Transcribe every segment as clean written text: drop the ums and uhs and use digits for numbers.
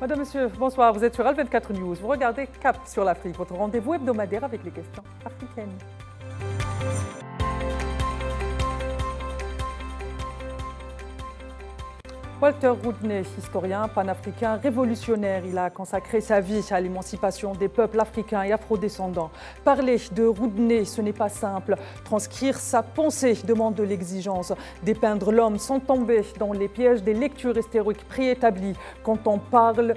Madame, Monsieur, bonsoir. Vous êtes sur Al24 News. Vous regardez Cap sur l'Afrique, votre rendez-vous hebdomadaire avec les questions africaines. Walter Rodney, historien panafricain révolutionnaire, il a consacré sa vie à l'émancipation des peuples africains et afrodescendants. Parler de Rodney, ce n'est pas simple. Transcrire sa pensée demande de l'exigence. Dépeindre l'homme sans tomber dans les pièges des lectures historiques préétablies quand on parle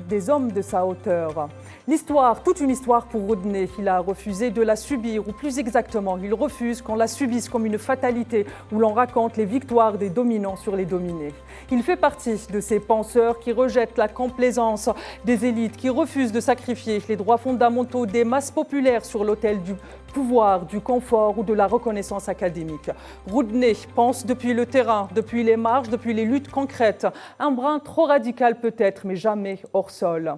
des hommes de sa hauteur. L'histoire, toute une histoire pour Rodney. Il a refusé de la subir, ou plus exactement, il refuse qu'on la subisse comme une fatalité où l'on raconte les victoires des dominants sur les dominés. Il fait partie de ces penseurs qui rejettent la complaisance des élites, qui refusent de sacrifier les droits fondamentaux des masses populaires sur l'autel du pouvoir, du confort ou de la reconnaissance académique. Rodney pense depuis le terrain, depuis les marches, depuis les luttes concrètes. Un brin trop radical peut-être, mais jamais hors sol.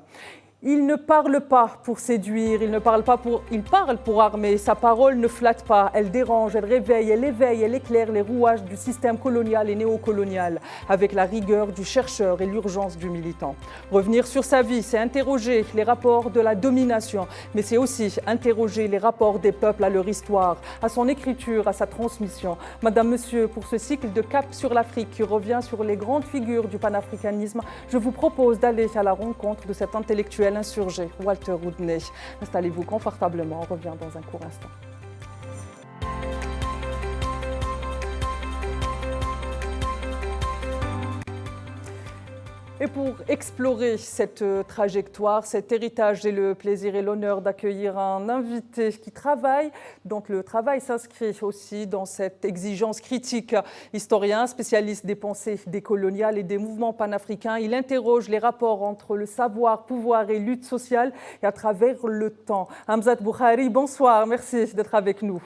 Il ne parle pas pour séduire, il parle pour armer. Sa parole ne flatte pas, elle dérange, elle réveille, elle éveille, elle éclaire les rouages du système colonial et néocolonial, avec la rigueur du chercheur et l'urgence du militant. Revenir sur sa vie, c'est interroger les rapports de la domination, mais c'est aussi interroger les rapports des peuples à leur histoire, à son écriture, à sa transmission. Madame, Monsieur, pour ce cycle de Cap sur l'Afrique qui revient sur les grandes figures du panafricanisme, je vous propose d'aller à la rencontre de cet intellectuel insurgé, Walter Rodney. Installez-vous confortablement, on revient dans un court instant. Et pour explorer cette trajectoire, cet héritage, j'ai le plaisir et l'honneur d'accueillir un invité qui travaille. Donc le travail s'inscrit aussi dans cette exigence critique. Historien, spécialiste des pensées décoloniales et des mouvements panafricains, il interroge les rapports entre le savoir, pouvoir et lutte sociale et à travers le temps. Hamzat Boukhari, bonsoir, merci d'être avec nous.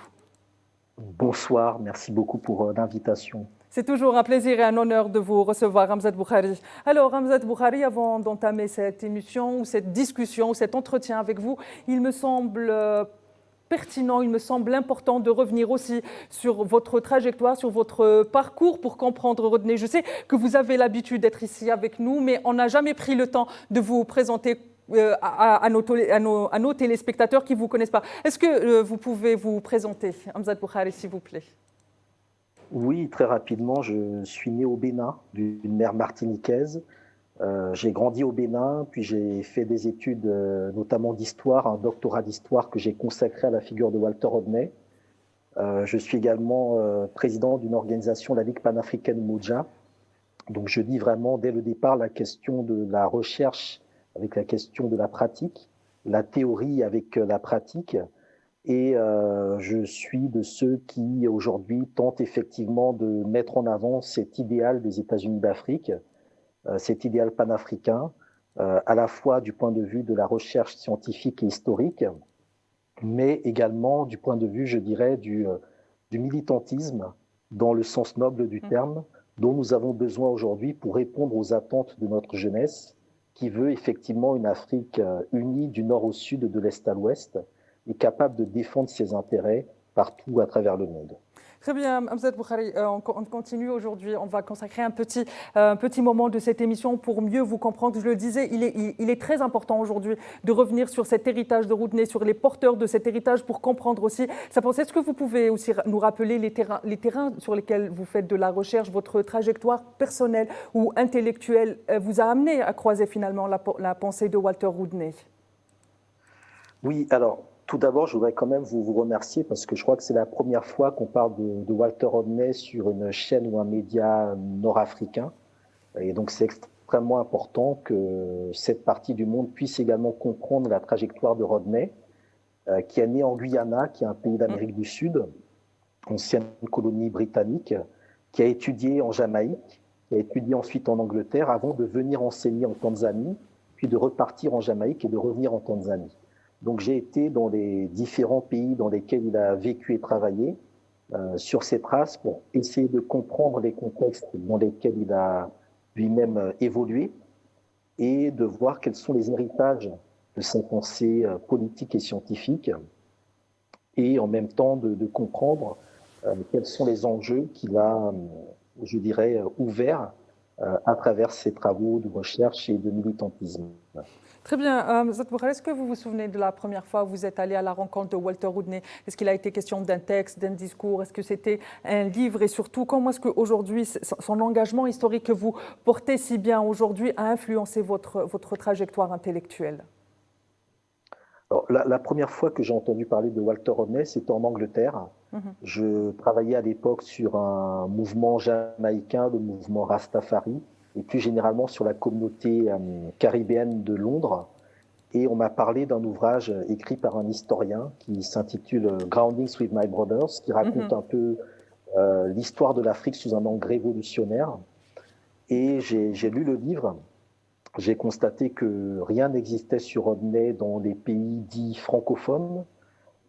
Bonsoir, merci beaucoup pour l'invitation. C'est toujours un plaisir et un honneur de vous recevoir, Hamzat Boukhari. Alors, Hamzat Boukhari, avant d'entamer cette émission, ou cette discussion, ou cet entretien avec vous, il me semble pertinent, il me semble important de revenir aussi sur votre trajectoire, sur votre parcours pour comprendre Rodney. Je sais que vous avez l'habitude d'être ici avec nous, mais on n'a jamais pris le temps de vous présenter à nos téléspectateurs qui ne vous connaissent pas. Est-ce que vous pouvez vous présenter, Hamzat Boukhari, s'il vous plaît? Oui, très rapidement, je suis né au Bénin, d'une mère martiniquaise. J'ai grandi au Bénin, puis j'ai fait des études, notamment d'histoire, un doctorat d'histoire que j'ai consacré à la figure de Walter Rodney. Je suis également président d'une organisation, la Ligue panafricaine Moudja. Donc je dis vraiment dès le départ la question de la recherche avec la question de la pratique, la théorie avec la pratique. Et je suis de ceux qui, aujourd'hui, tentent effectivement de mettre en avant cet idéal des États-Unis d'Afrique, cet idéal panafricain, à la fois du point de vue de la recherche scientifique et historique, mais également du point de vue, je dirais, du militantisme, dans le sens noble du terme, dont nous avons besoin aujourd'hui pour répondre aux attentes de notre jeunesse, qui veut effectivement une Afrique unie du nord au sud, de l'est à l'ouest, est capable de défendre ses intérêts partout à travers le monde. Très bien, Hamzat Boukhari, on continue aujourd'hui. On va consacrer un petit moment de cette émission pour mieux vous comprendre. Je le disais, il est très important aujourd'hui de revenir sur cet héritage de Rodney, sur les porteurs de cet héritage pour comprendre aussi sa pensée. Est-ce que vous pouvez aussi nous rappeler les terrains sur lesquels vous faites de la recherche, votre trajectoire personnelle ou intellectuelle vous a amené à croiser finalement la pensée de Walter Rodney? Oui, alors tout d'abord, je voudrais quand même vous remercier parce que je crois que c'est la première fois qu'on parle de Walter Rodney sur une chaîne ou un média nord-africain. Et donc, c'est extrêmement important que cette partie du monde puisse également comprendre la trajectoire de Rodney, qui est né en Guyana, qui est un pays d'Amérique du Sud, ancienne colonie britannique, qui a étudié en Jamaïque, qui a étudié ensuite en Angleterre, avant de venir enseigner en Tanzanie, puis de repartir en Jamaïque et de revenir en Tanzanie. Donc j'ai été dans les différents pays dans lesquels il a vécu et travaillé sur ses traces pour essayer de comprendre les contextes dans lesquels il a lui-même évolué et de voir quels sont les héritages de sa pensée politique et scientifique et en même temps de comprendre quels sont les enjeux qu'il a, je dirais, ouverts à travers ses travaux de recherche et de militantisme. Très bien. Zat Boukhari, est-ce que vous vous souvenez de la première fois où vous êtes allé à la rencontre de Walter Rodney? Est-ce qu'il a été question d'un texte, d'un discours? Est-ce que c'était un livre? Et surtout, comment est-ce qu'aujourd'hui, son engagement historique que vous portez si bien aujourd'hui a influencé votre trajectoire intellectuelle? Alors, la première fois que j'ai entendu parler de Walter Rodney, c'était en Angleterre. Je travaillais à l'époque sur un mouvement jamaïcain, le mouvement Rastafari, et plus généralement sur la communauté caribéenne de Londres. Et on m'a parlé d'un ouvrage écrit par un historien qui s'intitule Groundings with My Brothers, qui raconte un peu l'histoire de l'Afrique sous un angle révolutionnaire. Et j'ai lu le livre. J'ai constaté que rien n'existait sur Rodney dans les pays dits francophones.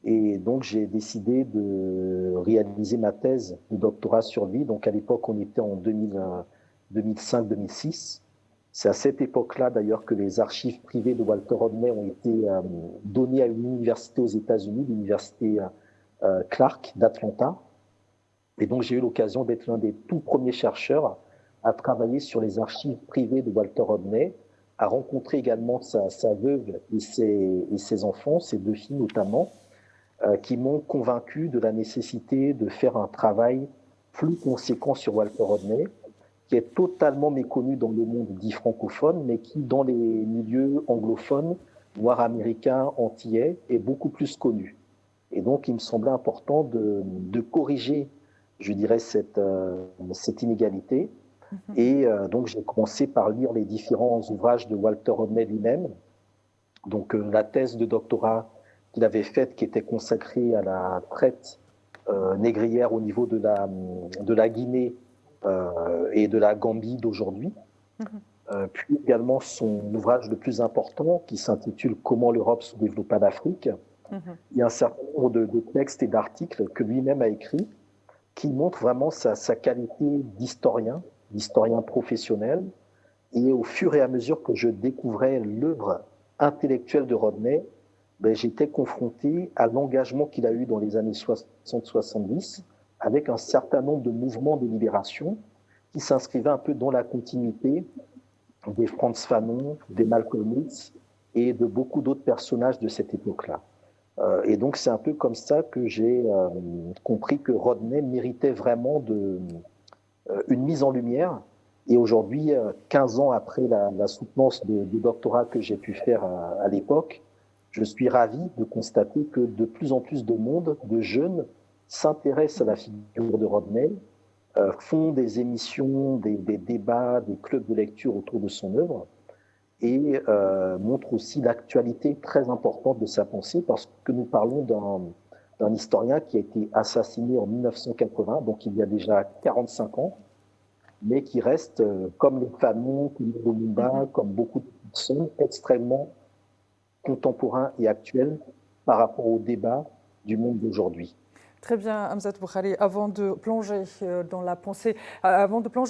Et donc, j'ai décidé de réaliser ma thèse de doctorat sur lui. Donc, à l'époque, on était en 2005-2006. C'est à cette époque-là, d'ailleurs, que les archives privées de Walter Rodney ont été données à une université aux États-Unis, l'université Clark d'Atlanta. Et donc, j'ai eu l'occasion d'être l'un des tout premiers chercheurs à travailler sur les archives privées de Walter Rodney, à rencontrer également sa veuve et ses enfants, ses 2 filles notamment, qui m'ont convaincu de la nécessité de faire un travail plus conséquent sur Walter Rodney, qui est totalement méconnu dans le monde dit francophone, mais qui, dans les milieux anglophones, noirs américains, antillais, est beaucoup plus connu. Et donc, il me semblait important de corriger, je dirais, cette inégalité. Et donc, j'ai commencé par lire les différents ouvrages de Walter Rodney lui-même. Donc, la thèse de doctorat qu'il avait faite, qui était consacrée à la traite négrière au niveau de la Guinée et de la Gambie d'aujourd'hui. Puis également son ouvrage le plus important, qui s'intitule « Comment l'Europe se développa d'Afrique ». Il y a un certain nombre de textes et d'articles que lui-même a écrits, qui montrent vraiment sa qualité d'historien professionnel. Et au fur et à mesure que je découvrais l'œuvre intellectuelle de Rodney, j'étais confronté à l'engagement qu'il a eu dans les années 60-70 avec un certain nombre de mouvements de libération qui s'inscrivaient un peu dans la continuité des Frantz Fanon, des Malcolm X et de beaucoup d'autres personnages de cette époque-là. Et donc c'est un peu comme ça que j'ai compris que Rodney méritait vraiment une mise en lumière. Et aujourd'hui, 15 ans après la soutenance du doctorat que j'ai pu faire à l'époque, je suis ravi de constater que de plus en plus de monde, de jeunes, s'intéressent à la figure de Rodney, font des émissions, des débats, des clubs de lecture autour de son œuvre, et montrent aussi l'actualité très importante de sa pensée, parce que nous parlons d'un historien qui a été assassiné en 1980, donc il y a déjà 45 ans, mais qui reste, comme les Fanon, comme les Lumumba, comme beaucoup de personnes, extrêmement contemporain et actuel par rapport au débat du monde d'aujourd'hui. Très bien, Hamzat Boukhari. Avant de plonger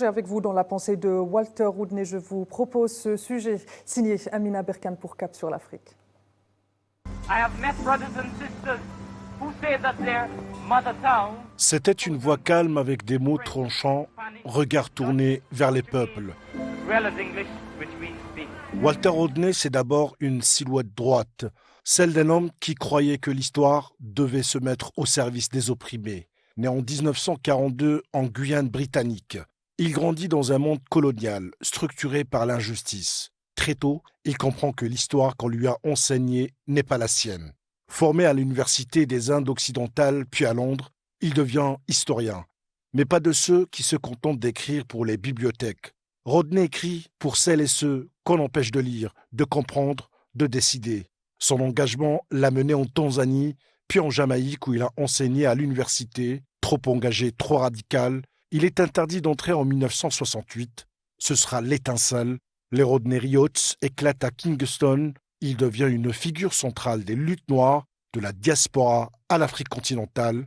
avec vous dans la pensée de Walter Rodney, je vous propose ce sujet signé Amina Berkane pour Cap sur l'Afrique. C'était une voix calme avec des mots tranchants, regard tourné vers les peuples. Walter Rodney, c'est d'abord une silhouette droite, celle d'un homme qui croyait que l'histoire devait se mettre au service des opprimés. Né en 1942 en Guyane britannique, il grandit dans un monde colonial, structuré par l'injustice. Très tôt, il comprend que l'histoire qu'on lui a enseignée n'est pas la sienne. Formé à l'Université des Indes occidentales, puis à Londres, il devient historien. Mais pas de ceux qui se contentent d'écrire pour les bibliothèques. Rodney écrit pour celles et ceux qu'on empêche de lire, de comprendre, de décider. Son engagement l'a mené en Tanzanie, puis en Jamaïque où il a enseigné à l'université. Trop engagé, trop radical, il est interdit d'entrer en 1968. Ce sera l'étincelle. Les Rodney Riots éclatent à Kingston. Il devient une figure centrale des luttes noires de la diaspora à l'Afrique continentale.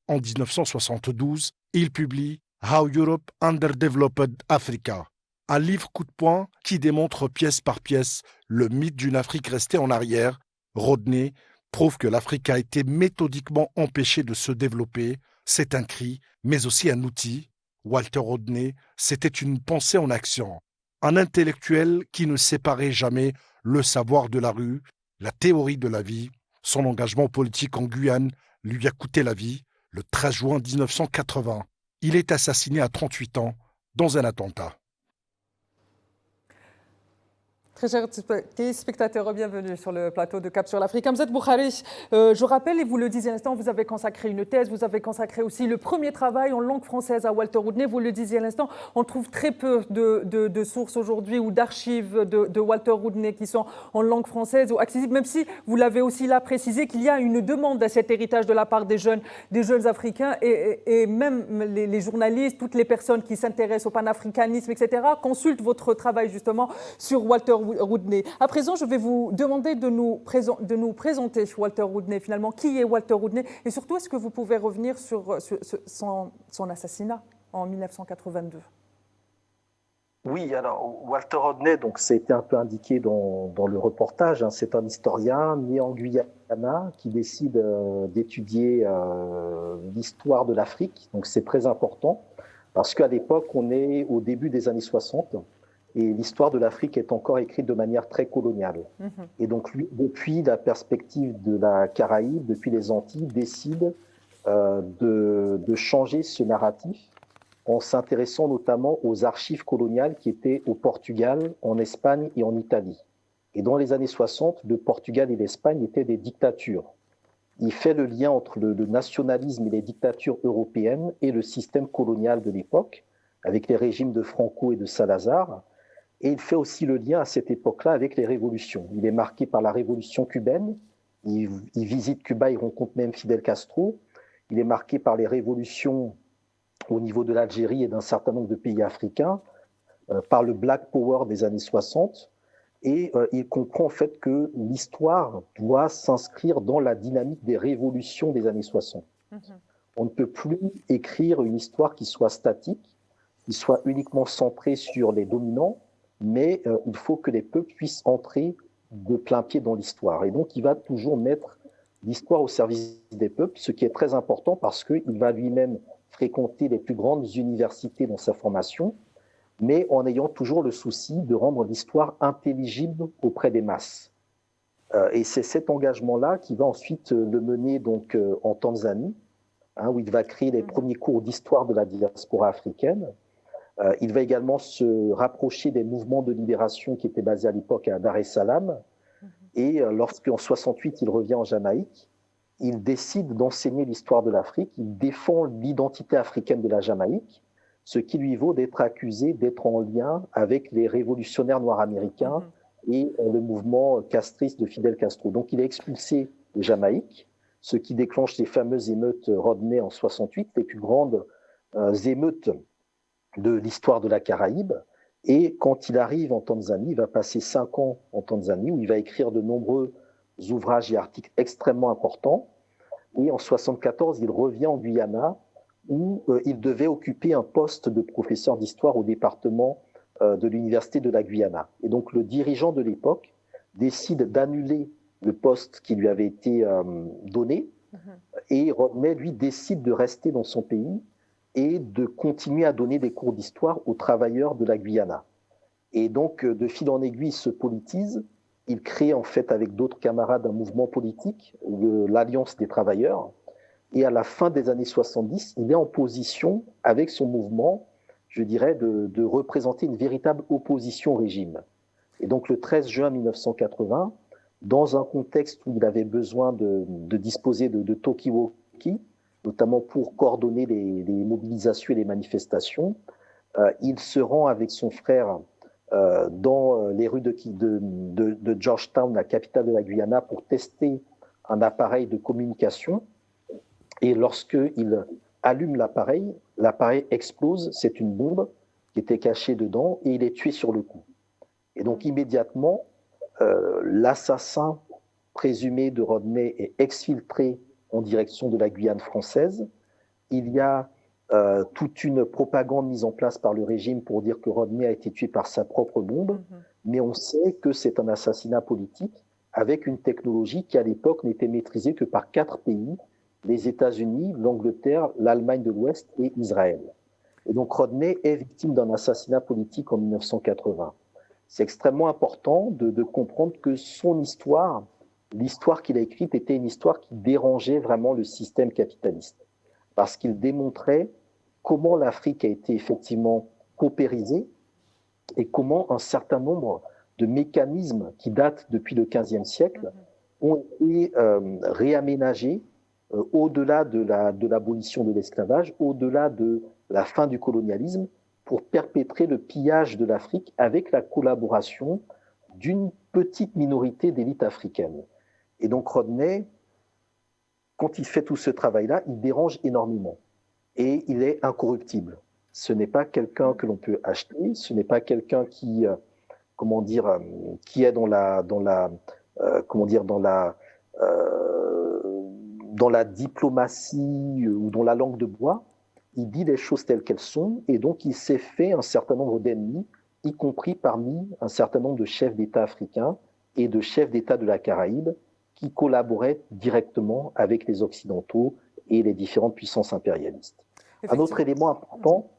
En 1972, il publie « How Europe Underdeveloped Africa », un livre coup de poing qui démontre pièce par pièce le mythe d'une Afrique restée en arrière. Rodney prouve que l'Afrique a été méthodiquement empêchée de se développer. C'est un cri, mais aussi un outil. Walter Rodney, c'était une pensée en action, un intellectuel qui ne séparait jamais le savoir de la rue, la théorie de la vie. Son engagement politique en Guyane lui a coûté la vie le 13 juin 1980. Il est assassiné à 38 ans dans un attentat. Très chers téléspectateurs, bienvenue sur le plateau de Cap sur l'Afrique. Hamzat Boukhari, je rappelle, et vous le disiez à l'instant, vous avez consacré une thèse, vous avez consacré aussi le premier travail en langue française à Walter Rodney. Vous le disiez à l'instant, on trouve très peu de sources aujourd'hui ou d'archives de Walter Rodney qui sont en langue française ou accessibles, même si vous l'avez aussi là précisé qu'il y a une demande à cet héritage de la part des jeunes africains et même les journalistes, toutes les personnes qui s'intéressent au panafricanisme, etc., consultent votre travail justement sur Walter Rodney. À présent, je vais vous demander de nous présenter Walter Rodney. Finalement, qui est Walter Rodney? Et surtout, est-ce que vous pouvez revenir sur son assassinat en 1982? Oui, alors Walter Rodney, donc ça a été un peu indiqué dans le reportage, hein, c'est un historien né en Guyana qui décide d'étudier l'histoire de l'Afrique. Donc c'est très important parce qu'à l'époque, on est au début des années 60. Et l'histoire de l'Afrique est encore écrite de manière très coloniale. Et donc, lui, depuis la perspective de la Caraïbe, depuis les Antilles, décide de changer ce narratif en s'intéressant notamment aux archives coloniales qui étaient au Portugal, en Espagne et en Italie. Et dans les années 60, le Portugal et l'Espagne étaient des dictatures. Il fait le lien entre le nationalisme et les dictatures européennes et le système colonial de l'époque, avec les régimes de Franco et de Salazar. Et il fait aussi le lien à cette époque-là avec les révolutions. Il est marqué par la révolution cubaine. Il visite Cuba, il rencontre même Fidel Castro. Il est marqué par les révolutions au niveau de l'Algérie et d'un certain nombre de pays africains, par le Black Power des années 60. Et il comprend en fait que l'histoire doit s'inscrire dans la dynamique des révolutions des années 60. On ne peut plus écrire une histoire qui soit statique, qui soit uniquement centrée sur les dominants, mais il faut que les peuples puissent entrer de plein pied dans l'histoire. Et donc, il va toujours mettre l'histoire au service des peuples, ce qui est très important parce qu'il va lui-même fréquenter les plus grandes universités dans sa formation, mais en ayant toujours le souci de rendre l'histoire intelligible auprès des masses. Et c'est cet engagement-là qui va ensuite le mener donc, en Tanzanie, hein, où il va créer les premiers cours d'histoire de la diaspora africaine. Il va également se rapprocher des mouvements de libération qui étaient basés à l'époque à Dar es Salaam. Et lorsqu'en 68, il revient en Jamaïque, il décide d'enseigner l'histoire de l'Afrique. Il défend l'identité africaine de la Jamaïque, ce qui lui vaut d'être accusé d'être en lien avec les révolutionnaires noirs américains et le mouvement castriste de Fidel Castro. Donc il est expulsé de Jamaïque, ce qui déclenche les fameuses émeutes Rodney en 68, les plus grandes émeutes de l'histoire de la Caraïbe. Et quand il arrive en Tanzanie, il va passer 5 ans en Tanzanie, où il va écrire de nombreux ouvrages et articles extrêmement importants. Et en 74, il revient en Guyana, où il devait occuper un poste de professeur d'histoire au département de l'Université de la Guyana. Et donc le dirigeant de l'époque décide d'annuler le poste qui lui avait été donné, et Rodney, lui, décide de rester dans son pays et de continuer à donner des cours d'histoire aux travailleurs de la Guyana. Et donc, de fil en aiguille, il se politise. Il crée en fait avec d'autres camarades un mouvement politique, l'Alliance des travailleurs. Et à la fin des années 70, il est en position, avec son mouvement, je dirais, de représenter une véritable opposition au régime. Et donc, le 13 juin 1980, dans un contexte où il avait besoin de disposer de talkie-walkie, notamment pour coordonner les mobilisations et les manifestations, il se rend avec son frère dans les rues de Georgetown, la capitale de la Guyana, pour tester un appareil de communication. Et lorsqu'il allume l'appareil explose, c'est une bombe qui était cachée dedans, et il est tué sur le coup. Et donc immédiatement, l'assassin présumé de Rodney est exfiltré en direction de la Guyane française. Il y a toute une propagande mise en place par le régime pour dire que Rodney a été tué par sa propre bombe, mais on sait que c'est un assassinat politique avec une technologie qui à l'époque n'était maîtrisée que par 4 pays, les États-Unis, l'Angleterre, l'Allemagne de l'Ouest et Israël. Et donc Rodney est victime d'un assassinat politique en 1980. C'est extrêmement important de comprendre que son histoire, l'histoire qu'il a écrite, était une histoire qui dérangeait vraiment le système capitaliste. Parce qu'il démontrait comment l'Afrique a été effectivement paupérisée et comment un certain nombre de mécanismes qui datent depuis le XVe siècle ont été réaménagés au-delà de l'abolition de l'esclavage, au-delà de la fin du colonialisme, pour perpétrer le pillage de l'Afrique avec la collaboration d'une petite minorité d'élites africaines. Et donc Rodney, quand il fait tout ce travail-là, il dérange énormément. Et il est incorruptible. Ce n'est pas quelqu'un que l'on peut acheter, ce n'est pas quelqu'un qui, qui est dans la diplomatie ou dans la langue de bois. Il dit les choses telles qu'elles sont, et donc il s'est fait un certain nombre d'ennemis, y compris parmi un certain nombre de chefs d'État africains et de chefs d'État de la Caraïbe, qui collaboraient directement avec les Occidentaux et les différentes puissances impérialistes. Un autre élément important,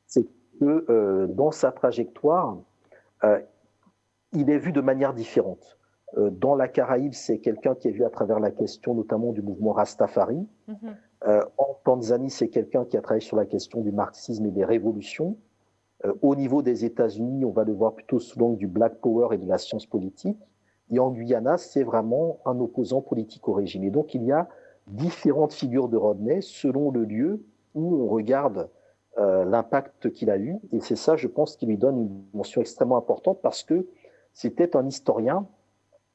c'est que dans sa trajectoire, il est vu de manière différente. Dans la Caraïbe, c'est quelqu'un qui est vu à travers la question notamment du mouvement Rastafari. En Tanzanie, c'est quelqu'un qui a travaillé sur la question du marxisme et des révolutions. Au niveau des États-Unis, on va le voir plutôt sous l'angle du Black Power et de la science politique. Et en Guyana, c'est vraiment un opposant politique au régime. Et donc, il y a différentes figures de Rodney selon le lieu où on regarde l'impact qu'il a eu. Et c'est ça, je pense, qui lui donne une dimension extrêmement importante parce que c'était un historien,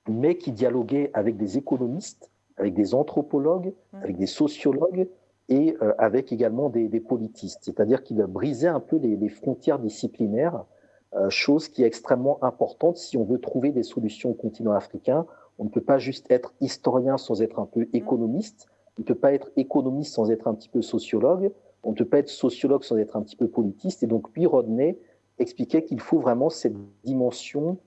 mais qui dialoguait avec des économistes, avec des anthropologues, avec des sociologues et avec également des politistes. C'est-à-dire qu'il brisait un peu les frontières disciplinaires, chose qui est extrêmement importante si on veut trouver des solutions au continent africain. On ne peut pas juste être historien sans être un peu économiste, on ne peut pas être économiste sans être un petit peu sociologue, on ne peut pas être sociologue sans être un petit peu politiste. Et donc, lui, Rodney expliquait qu'il faut vraiment cette dimension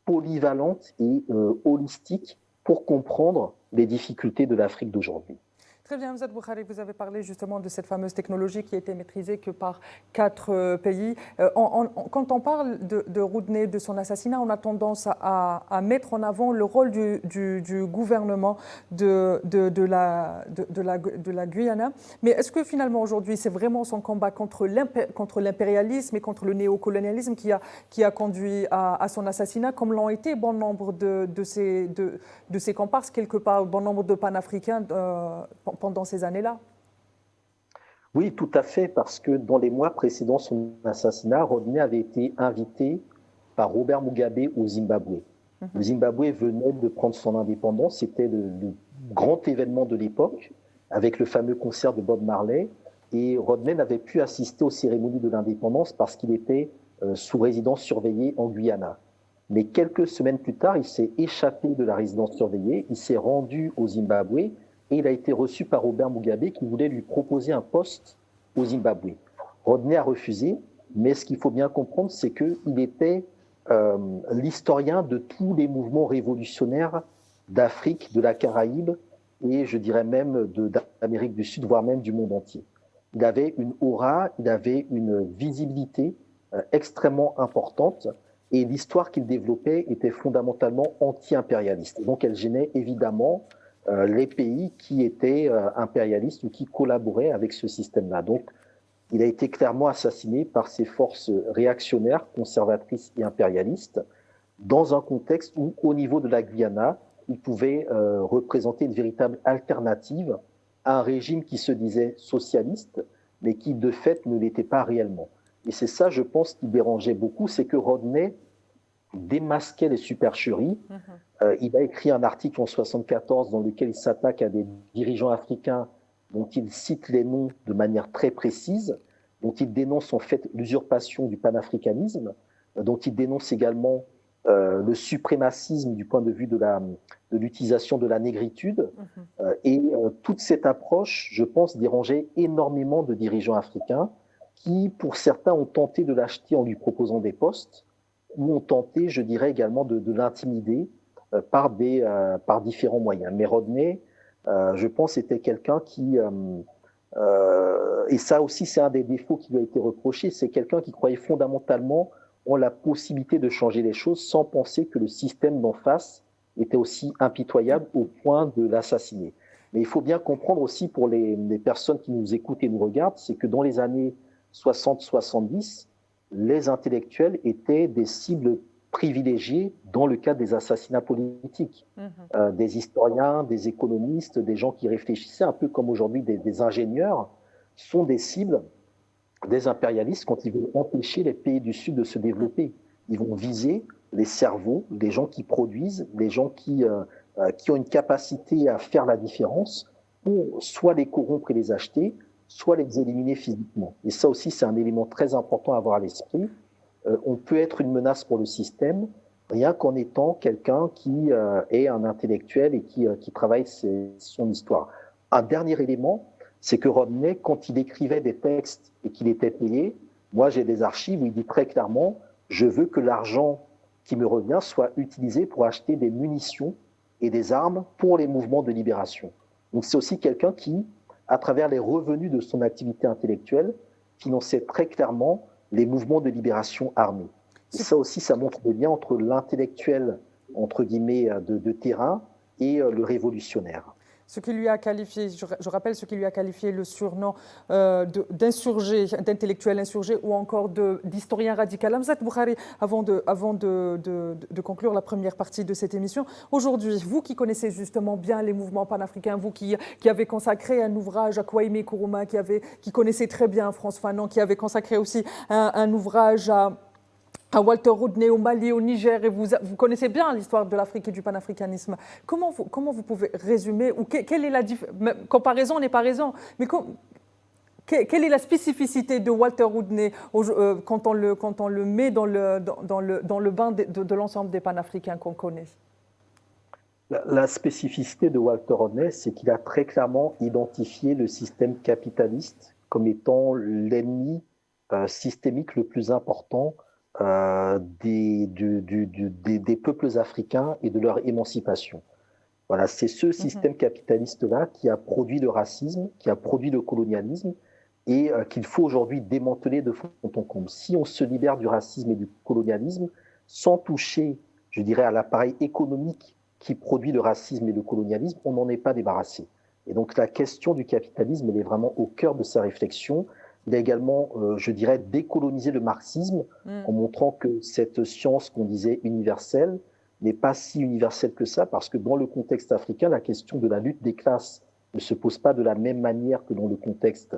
polyvalente et holistique pour comprendre les difficultés de l'Afrique d'aujourd'hui. Très bien, Mzad Boukhari, vous avez parlé justement de cette fameuse technologie qui était maîtrisée que par 4 pays. Quand on parle de Rodney, de son assassinat, on a tendance à mettre en avant le rôle du gouvernement de la Guyana. Mais est-ce que finalement aujourd'hui, c'est vraiment son combat contre l'impérialisme et contre le néocolonialisme qui a conduit à son assassinat, comme l'ont été bon nombre de ses comparses, quelque part, bon nombre de panafricains pendant ces années-là? Oui, tout à fait, parce que dans les mois précédant son assassinat, Rodney avait été invité par Robert Mugabe au Zimbabwe. Le Zimbabwe venait de prendre son indépendance, c'était le grand événement de l'époque, avec le fameux concert de Bob Marley, et Rodney n'avait pu assister aux cérémonies de l'indépendance parce qu'il était sous résidence surveillée en Guyana. Mais quelques semaines plus tard, il s'est échappé de la résidence surveillée, il s'est rendu au Zimbabwe, et il a été reçu par Robert Mugabe qui voulait lui proposer un poste au Zimbabwe. Rodney a refusé, mais ce qu'il faut bien comprendre, c'est qu'il était l'historien de tous les mouvements révolutionnaires d'Afrique, de la Caraïbe et je dirais même d'Amérique du Sud, voire même du monde entier. Il avait une aura, il avait une visibilité extrêmement importante et l'histoire qu'il développait était fondamentalement anti-impérialiste. Donc elle gênait évidemment les pays qui étaient impérialistes ou qui collaboraient avec ce système-là. Donc, il a été clairement assassiné par ces forces réactionnaires, conservatrices et impérialistes, dans un contexte où, au niveau de la Guyana, il pouvait représenter une véritable alternative à un régime qui se disait socialiste, mais qui, de fait, ne l'était pas réellement. Et c'est ça, je pense, qui dérangeait beaucoup, c'est que Rodney démasquait les supercheries. Il a écrit un article en 1974 dans lequel il s'attaque à des dirigeants africains dont il cite les noms de manière très précise, dont il dénonce en fait l'usurpation du panafricanisme, dont il dénonce également le suprémacisme du point de vue de l'utilisation de la négritude. Et toute cette approche, je pense, dérangeait énormément de dirigeants africains qui, pour certains, ont tenté de l'acheter en lui proposant des postes, ou ont tenté, je dirais également, de l'intimider par différents moyens. Mais Rodney, je pense, était quelqu'un qui Et ça aussi, c'est un des défauts qui lui a été reproché. C'est quelqu'un qui croyait fondamentalement en la possibilité de changer les choses sans penser que le système d'en face était aussi impitoyable au point de l'assassiner. Mais il faut bien comprendre aussi pour les personnes qui nous écoutent et nous regardent, c'est que dans les années 60-70, les intellectuels étaient des cibles privilégiées dans le cadre des assassinats politiques. Des historiens, des économistes, des gens qui réfléchissaient un peu comme aujourd'hui des ingénieurs, sont des cibles des impérialistes quand ils veulent empêcher les pays du Sud de se développer. Ils vont viser les cerveaux, les gens qui produisent, les gens qui ont une capacité à faire la différence pour soit les corrompre et les acheter, soit les éliminer physiquement. Et ça aussi, c'est un élément très important à avoir à l'esprit. On peut être une menace pour le système rien qu'en étant quelqu'un qui est un intellectuel et qui travaille son histoire. Un dernier élément, c'est que Rodney, quand il écrivait des textes et qu'il était payé, moi j'ai des archives où il dit très clairement « je veux que l'argent qui me revient soit utilisé pour acheter des munitions et des armes pour les mouvements de libération ». Donc c'est aussi quelqu'un qui, à travers les revenus de son activité intellectuelle, finançait très clairement les mouvements de libération armés. Et ça aussi, ça montre le lien entre l'intellectuel, entre guillemets, de terrain et le révolutionnaire. Ce qui lui a qualifié, je rappelle ce qui lui a qualifié le surnom d'insurgé, d'intellectuel insurgé ou encore d'historien radical. Hamzat Boukhari, avant de conclure la première partie de cette émission, aujourd'hui, vous qui connaissez justement bien les mouvements panafricains, vous qui avez consacré un ouvrage à Kwame Nkrumah, qui connaissait très bien Frantz Fanon, qui avait consacré aussi un ouvrage à Walter Rodney au Mali, au Niger, et vous connaissez bien l'histoire de l'Afrique et du panafricanisme. Comment vous pouvez résumer, ou quelle est la comparaison n'est pas raison, mais quelle est la spécificité de Walter Rodney quand on le met dans le bain de l'ensemble des panafricains qu'on connaît? La spécificité de Walter Rodney, c'est qu'il a très clairement identifié le système capitaliste comme étant l'ennemi systémique le plus important des peuples africains et de leur émancipation. Voilà, c'est ce système capitaliste-là qui a produit le racisme, qui a produit le colonialisme et qu'il faut aujourd'hui démanteler de fond en comble. Si on se libère du racisme et du colonialisme sans toucher, je dirais, à l'appareil économique qui produit le racisme et le colonialisme, on n'en est pas débarrassé. Et donc la question du capitalisme, elle est vraiment au cœur de sa réflexion. Il a également, je dirais, décolonisé le marxisme en montrant que cette science qu'on disait universelle n'est pas si universelle que ça, parce que dans le contexte africain, la question de la lutte des classes ne se pose pas de la même manière que dans le contexte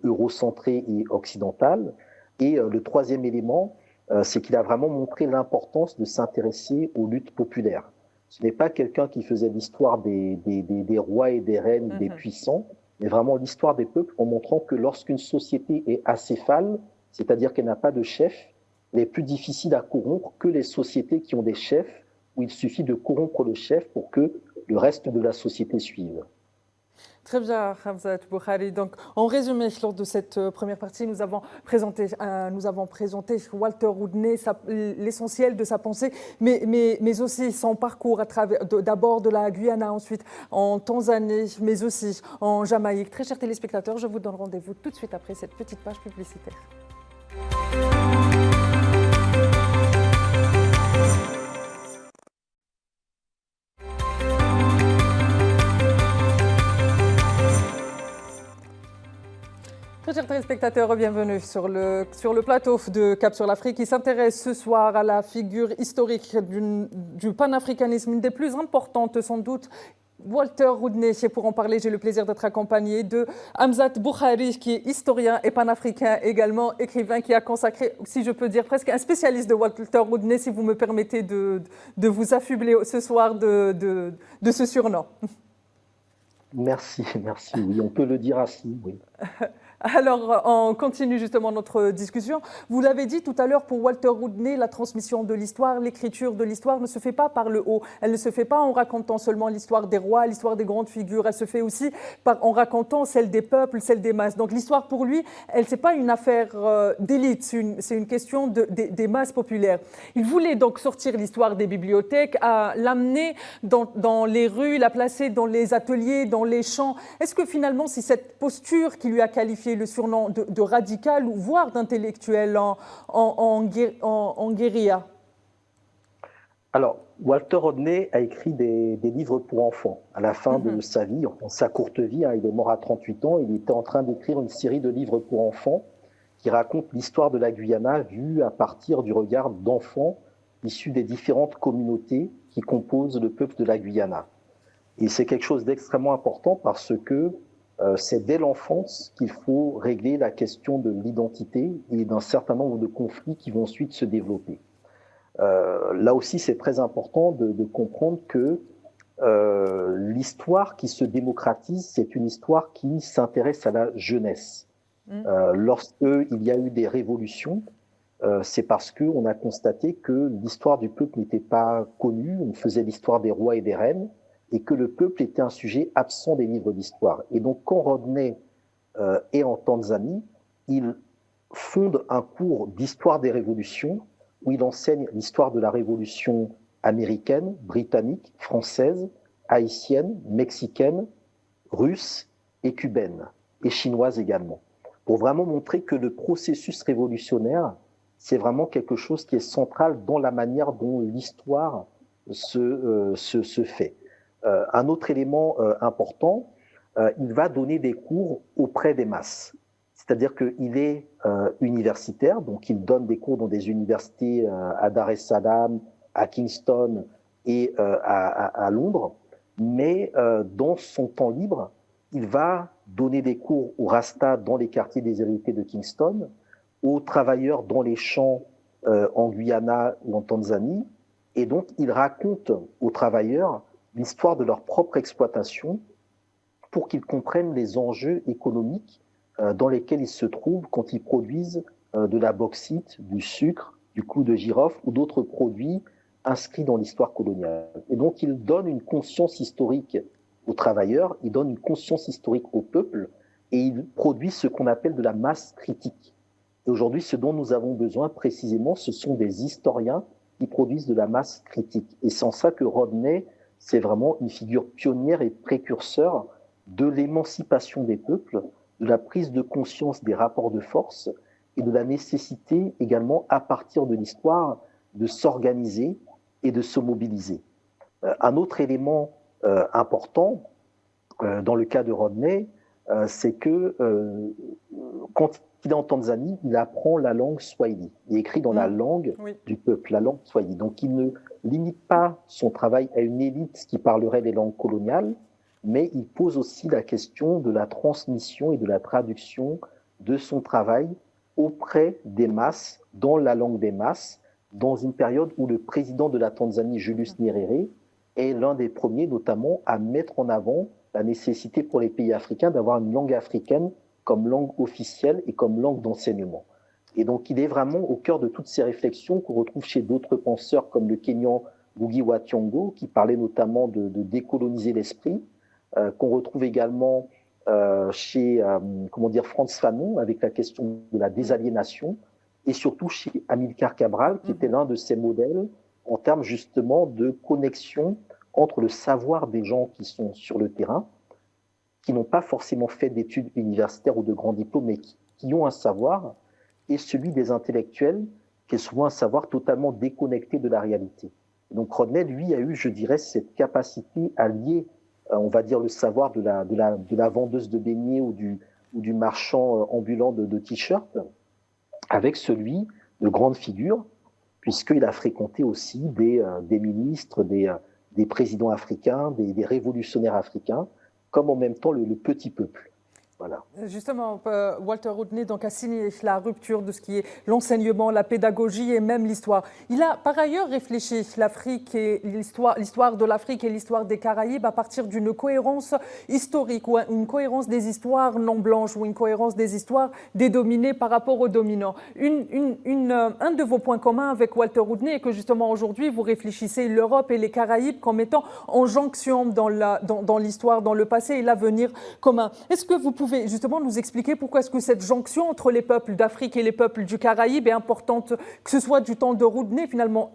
eurocentré et occidental. Et le troisième élément, c'est qu'il a vraiment montré l'importance de s'intéresser aux luttes populaires. Ce n'est pas quelqu'un qui faisait l'histoire des rois et des reines, des puissants, mais vraiment l'histoire des peuples en montrant que lorsqu'une société est acéphale, c'est-à-dire qu'elle n'a pas de chef, elle est plus difficile à corrompre que les sociétés qui ont des chefs, où il suffit de corrompre le chef pour que le reste de la société suive. Très bien, Hamzat Boukhari. Donc, en résumé, lors de cette première partie, nous avons présenté Walter Rodney, l'essentiel de sa pensée, mais aussi son parcours à travers d'abord de la Guyana, ensuite en Tanzanie, mais aussi en Jamaïque. Très chers téléspectateurs, je vous donne rendez-vous tout de suite après cette petite page publicitaire. Très chers téléspectateurs, bienvenue sur le plateau de Cap sur l'Afrique qui s'intéresse ce soir à la figure historique du panafricanisme, une des plus importantes sans doute, Walter Rodney. Et pour en parler, j'ai le plaisir d'être accompagné de Hamzat Boukhari, qui est historien et panafricain également, écrivain qui a consacré, si je peux dire, presque un spécialiste de Walter Rodney, si vous me permettez de vous affubler ce soir de ce surnom. Merci, oui, on peut le dire ainsi, oui. Alors, on continue justement notre discussion. Vous l'avez dit tout à l'heure, pour Walter Rodney, la transmission de l'histoire, l'écriture de l'histoire ne se fait pas par le haut. Elle ne se fait pas en racontant seulement l'histoire des rois, l'histoire des grandes figures. Elle se fait aussi en racontant celle des peuples, celle des masses. Donc l'histoire, pour lui, elle, c'est pas une affaire d'élite, c'est une question des masses populaires. Il voulait donc sortir l'histoire des bibliothèques, l'amener dans les rues, la placer dans les ateliers, dans les champs. Est-ce que finalement, c'est cette posture qui lui a qualifié le surnom de radical ou voire d'intellectuel en guérilla? Alors, Walter Rodney a écrit des livres pour enfants. À la fin de sa vie, sa courte vie, hein, il est mort à 38 ans, il était en train d'écrire une série de livres pour enfants qui racontent l'histoire de la Guyana vue à partir du regard d'enfants issus des différentes communautés qui composent le peuple de la Guyana. Et c'est quelque chose d'extrêmement important parce que c'est dès l'enfance qu'il faut régler la question de l'identité et d'un certain nombre de conflits qui vont ensuite se développer. Là aussi, c'est très important de comprendre que l'histoire qui se démocratise, c'est une histoire qui s'intéresse à la jeunesse. Lorsqu'il y a eu des révolutions, c'est parce qu'on a constaté que l'histoire du peuple n'était pas connue, on faisait l'histoire des rois et des reines, et que le peuple était un sujet absent des livres d'histoire. Et donc, quand Rodney est en Tanzanie, il fonde un cours d'histoire des révolutions où il enseigne l'histoire de la révolution américaine, britannique, française, haïtienne, mexicaine, russe et cubaine, et chinoise également, pour vraiment montrer que le processus révolutionnaire, c'est vraiment quelque chose qui est central dans la manière dont l'histoire se fait. Un autre élément important, il va donner des cours auprès des masses. C'est-à-dire qu'il est universitaire, donc il donne des cours dans des universités à Dar es Salaam, à Kingston et à Londres. Mais dans son temps libre, il va donner des cours aux Rastas dans les quartiers déshérités de Kingston, aux travailleurs dans les champs en Guyana ou en Tanzanie. Et donc, il raconte aux travailleurs l'histoire de leur propre exploitation pour qu'ils comprennent les enjeux économiques dans lesquels ils se trouvent quand ils produisent de la bauxite, du sucre, du clou de girofle ou d'autres produits inscrits dans l'histoire coloniale. Et donc, il donne une conscience historique aux travailleurs, il donne une conscience historique au peuple et il produit ce qu'on appelle de la masse critique. Et aujourd'hui, ce dont nous avons besoin précisément, ce sont des historiens qui produisent de la masse critique. Et c'est en ça que Rodney, c'est vraiment une figure pionnière et précurseur de l'émancipation des peuples, de la prise de conscience des rapports de force et de la nécessité également, à partir de l'histoire, de s'organiser et de se mobiliser. Un autre élément important dans le cas de Rodney, c'est que quand il est en Tanzanie, il apprend la langue swahili. Il écrit dans la langue du peuple, la langue swahili. Donc il ne limite pas son travail à une élite qui parlerait les langues coloniales, mais il pose aussi la question de la transmission et de la traduction de son travail auprès des masses, dans la langue des masses, dans une période où le président de la Tanzanie, Julius Nyerere, est l'un des premiers notamment à mettre en avant la nécessité pour les pays africains d'avoir une langue africaine comme langue officielle et comme langue d'enseignement. Et donc il est vraiment au cœur de toutes ces réflexions qu'on retrouve chez d'autres penseurs comme le Kenyan Ngugi wa Thiong'o, qui parlait notamment de décoloniser l'esprit, qu'on retrouve également chez Frantz Fanon avec la question de la désaliénation, et surtout chez Amilcar Cabral, qui était l'un de ses modèles en termes justement de connexion entre le savoir des gens qui sont sur le terrain, qui n'ont pas forcément fait d'études universitaires ou de grands diplômes, mais qui ont un savoir, et celui des intellectuels, qui est souvent un savoir totalement déconnecté de la réalité. Donc Rodney, lui, a eu, je dirais, cette capacité à lier, on va dire, le savoir de la vendeuse de beignets ou du marchand ambulant de t-shirts avec celui de grandes figures, puisqu'il a fréquenté aussi des ministres, des présidents africains, des révolutionnaires africains, comme en même temps le petit peuple. Voilà. Justement, Walter Rodney donc, a signé la rupture de ce qui est l'enseignement, la pédagogie et même l'histoire. Il a par ailleurs réfléchi l'Afrique et l'histoire de l'Afrique et l'histoire des Caraïbes à partir d'une cohérence historique ou une cohérence des histoires non blanches ou une cohérence des histoires des dominés par rapport aux dominants. Un de vos points communs avec Walter Rodney est que justement aujourd'hui vous réfléchissez l'Europe et les Caraïbes comme étant en jonction dans l'histoire, dans le passé et l'avenir commun. Est-ce que vous pouvez justement nous expliquer pourquoi est-ce que cette jonction entre les peuples d'Afrique et les peuples du Caraïbe est importante, que ce soit du temps de Rodney finalement,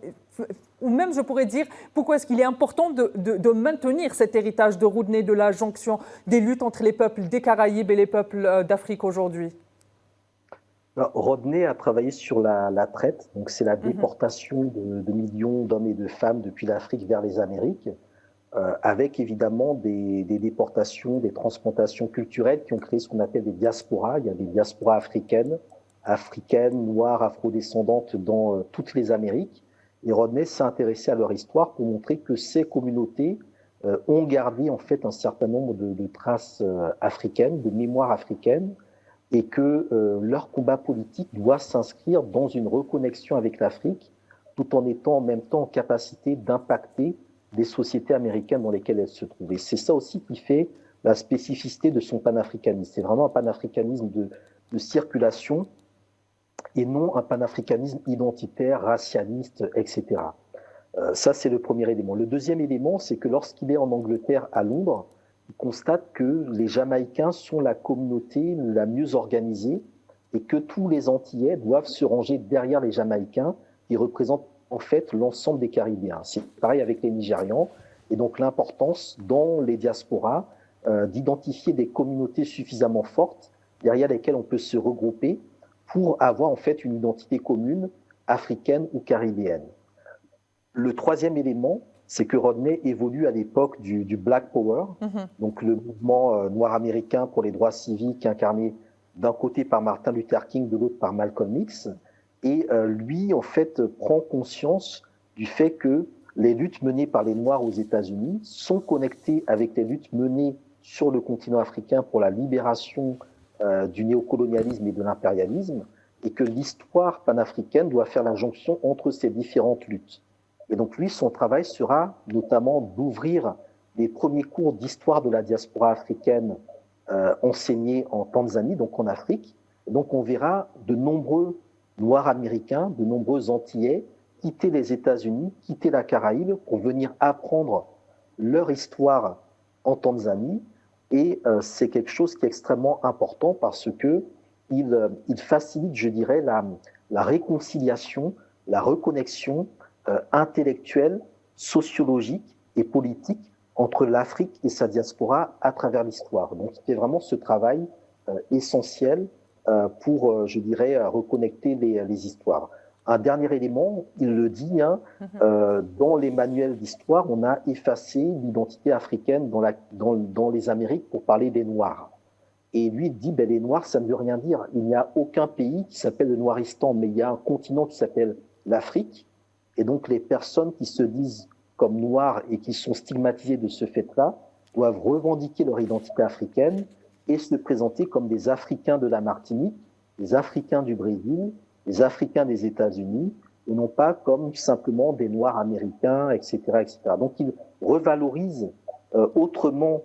ou même je pourrais dire pourquoi est-ce qu'il est important de maintenir cet héritage de Rodney, de la jonction des luttes entre les peuples des Caraïbes et les peuples d'Afrique aujourd'hui? Rodney a travaillé sur la traite, donc c'est la déportation de millions d'hommes et de femmes depuis l'Afrique vers les Amériques. Avec évidemment des déportations, des transplantations culturelles qui ont créé ce qu'on appelle des diasporas. Il y a des diasporas africaines, noires, afrodescendantes dans toutes les Amériques. Et Rodney s'est intéressé à leur histoire pour montrer que ces communautés ont gardé en fait un certain nombre de traces africaines, de mémoire africaine, et que leur combat politique doit s'inscrire dans une reconnexion avec l'Afrique, tout en étant en même temps en capacité d'impacter des sociétés américaines dans lesquelles elles se trouvent. Et c'est ça aussi qui fait la spécificité de son panafricanisme. C'est vraiment un panafricanisme de circulation et non un panafricanisme identitaire, racialiste, etc. Ça, c'est le premier élément. Le deuxième élément, c'est que lorsqu'il est en Angleterre, à Londres, il constate que les Jamaïcains sont la communauté la mieux organisée et que tous les Antillais doivent se ranger derrière les Jamaïcains qui représentent en fait l'ensemble des Caribéens. C'est pareil avec les Nigérians, et donc l'importance dans les diasporas d'identifier des communautés suffisamment fortes derrière lesquelles on peut se regrouper pour avoir en fait une identité commune africaine ou caribéenne. Le troisième élément, c'est que Rodney évolue à l'époque du Black Power, donc le mouvement noir américain pour les droits civiques incarné d'un côté par Martin Luther King, de l'autre par Malcolm X. Et lui, en fait, prend conscience du fait que les luttes menées par les Noirs aux États-Unis sont connectées avec les luttes menées sur le continent africain pour la libération du néocolonialisme et de l'impérialisme, et que l'histoire panafricaine doit faire la jonction entre ces différentes luttes. Et donc lui, son travail sera notamment d'ouvrir les premiers cours d'histoire de la diaspora africaine enseignés en Tanzanie, donc en Afrique. Et donc on verra de nombreux Noirs américains, de nombreux Antillais, quitter les États-Unis, quitter la Caraïbe pour venir apprendre leur histoire en Tanzanie. Et c'est quelque chose qui est extrêmement important parce que il facilite, je dirais, la réconciliation, la reconnexion intellectuelle, sociologique et politique entre l'Afrique et sa diaspora à travers l'histoire. Donc c'est vraiment ce travail essentiel pour, je dirais, reconnecter les histoires. Un dernier élément, il le dit, dans les manuels d'histoire, on a effacé l'identité africaine dans les Amériques pour parler des Noirs. Et lui dit, les Noirs, ça ne veut rien dire. Il n'y a aucun pays qui s'appelle le Noiristan, mais il y a un continent qui s'appelle l'Afrique. Et donc les personnes qui se disent comme Noirs et qui sont stigmatisées de ce fait-là doivent revendiquer leur identité africaine et se présenter comme des Africains de la Martinique, des Africains du Brésil, des Africains des États-Unis, et non pas comme simplement des Noirs américains, etc., etc. Donc il revalorise autrement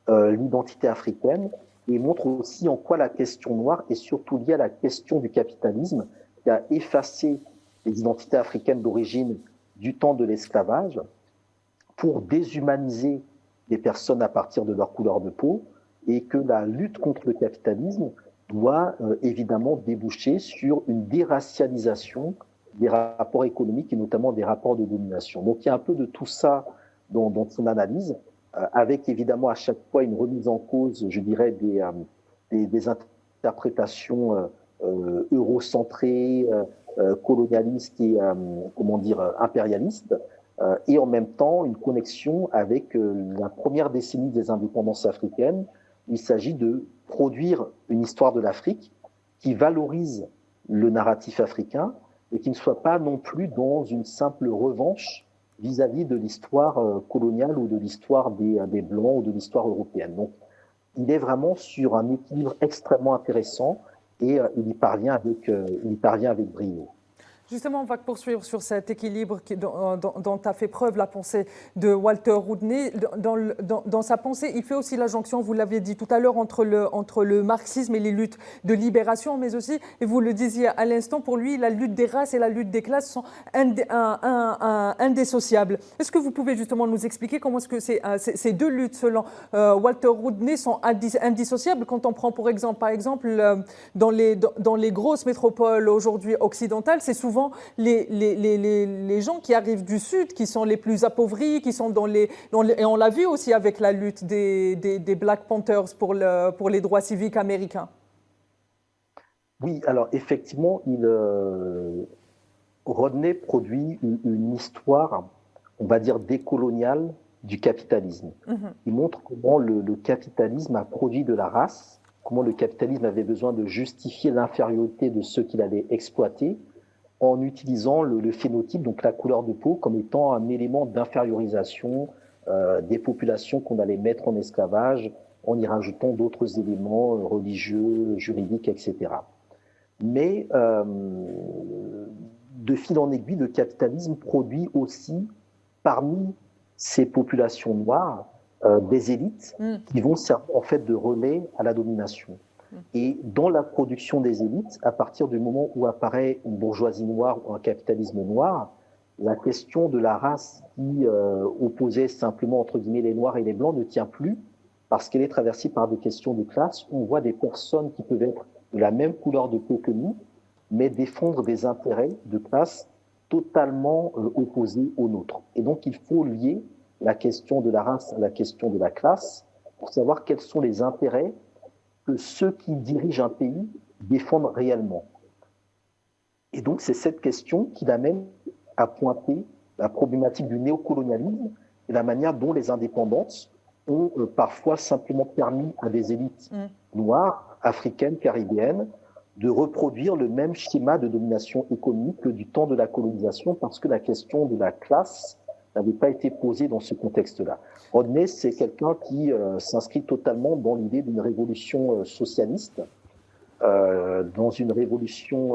l'identité africaine et montre aussi en quoi la question noire est surtout liée à la question du capitalisme qui a effacé les identités africaines d'origine du temps de l'esclavage pour déshumaniser les personnes à partir de leur couleur de peau, et que la lutte contre le capitalisme doit évidemment déboucher sur une déracialisation des rapports économiques et notamment des rapports de domination. Donc il y a un peu de tout ça dans son analyse, avec évidemment à chaque fois une remise en cause, je dirais, des interprétations eurocentrées, colonialistes et impérialistes, et en même temps une connexion avec la première décennie des indépendances africaines. Il s'agit de produire une histoire de l'Afrique qui valorise le narratif africain et qui ne soit pas non plus dans une simple revanche vis-à-vis de l'histoire coloniale ou de l'histoire des Blancs ou de l'histoire européenne. Donc, il est vraiment sur un équilibre extrêmement intéressant et il y parvient avec brio. Justement, on va poursuivre sur cet équilibre dont a fait preuve la pensée de Walter Rodney. Dans sa pensée, il fait aussi la jonction, vous l'avez dit tout à l'heure, entre le marxisme et les luttes de libération, mais aussi, et vous le disiez à l'instant, pour lui, la lutte des races et la lutte des classes sont indissociables. Est-ce que vous pouvez justement nous expliquer comment est-ce que ces deux luttes, selon Walter Rodney, sont indissociables quand on prend, par exemple, dans les grosses métropoles aujourd'hui occidentales, c'est souvent les gens qui arrivent du Sud, qui sont les plus appauvris, qui sont et on l'a vu aussi avec la lutte des Black Panthers pour les droits civiques américains. Oui, alors effectivement, Rodney produit une histoire, on va dire, décoloniale du capitalisme. Il montre comment le capitalisme a produit de la race, comment le capitalisme avait besoin de justifier l'infériorité de ceux qu'il allait exploiter, en utilisant le phénotype, donc la couleur de peau, comme étant un élément d'infériorisation des populations qu'on allait mettre en esclavage, en y rajoutant d'autres éléments religieux, juridiques, etc. Mais de fil en aiguille, le capitalisme produit aussi, parmi ces populations noires, des élites qui vont servir en fait de relais à la domination. Et dans la production des élites, à partir du moment où apparaît une bourgeoisie noire ou un capitalisme noir, la question de la race qui opposait simplement entre guillemets les noirs et les blancs ne tient plus parce qu'elle est traversée par des questions de classe. On voit des personnes qui peuvent être de la même couleur de peau que nous, mais défendre des intérêts de classe totalement opposés aux nôtres. Et donc il faut lier la question de la race à la question de la classe pour savoir quels sont les intérêts que ceux qui dirigent un pays défendent réellement. Et donc, c'est cette question qui l'amène à pointer la problématique du néocolonialisme et la manière dont les indépendances ont parfois simplement permis à des élites noires, africaines, caribéennes, de reproduire le même schéma de domination économique que du temps de la colonisation, parce que la question de la classe n'avait pas été posée dans ce contexte-là. Rodney, c'est quelqu'un qui s'inscrit totalement dans l'idée d'une révolution socialiste, dans une révolution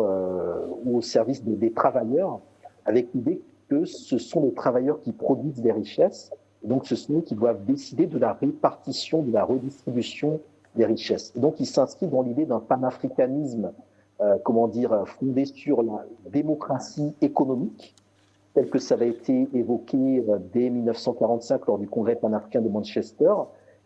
au service des travailleurs, avec l'idée que ce sont les travailleurs qui produisent les richesses, et donc ce sont eux qui doivent décider de la répartition, de la redistribution des richesses. Et donc il s'inscrit dans l'idée d'un panafricanisme, fondé sur la démocratie économique, tel que ça avait été évoqué dès 1945 lors du Congrès panafricain de Manchester,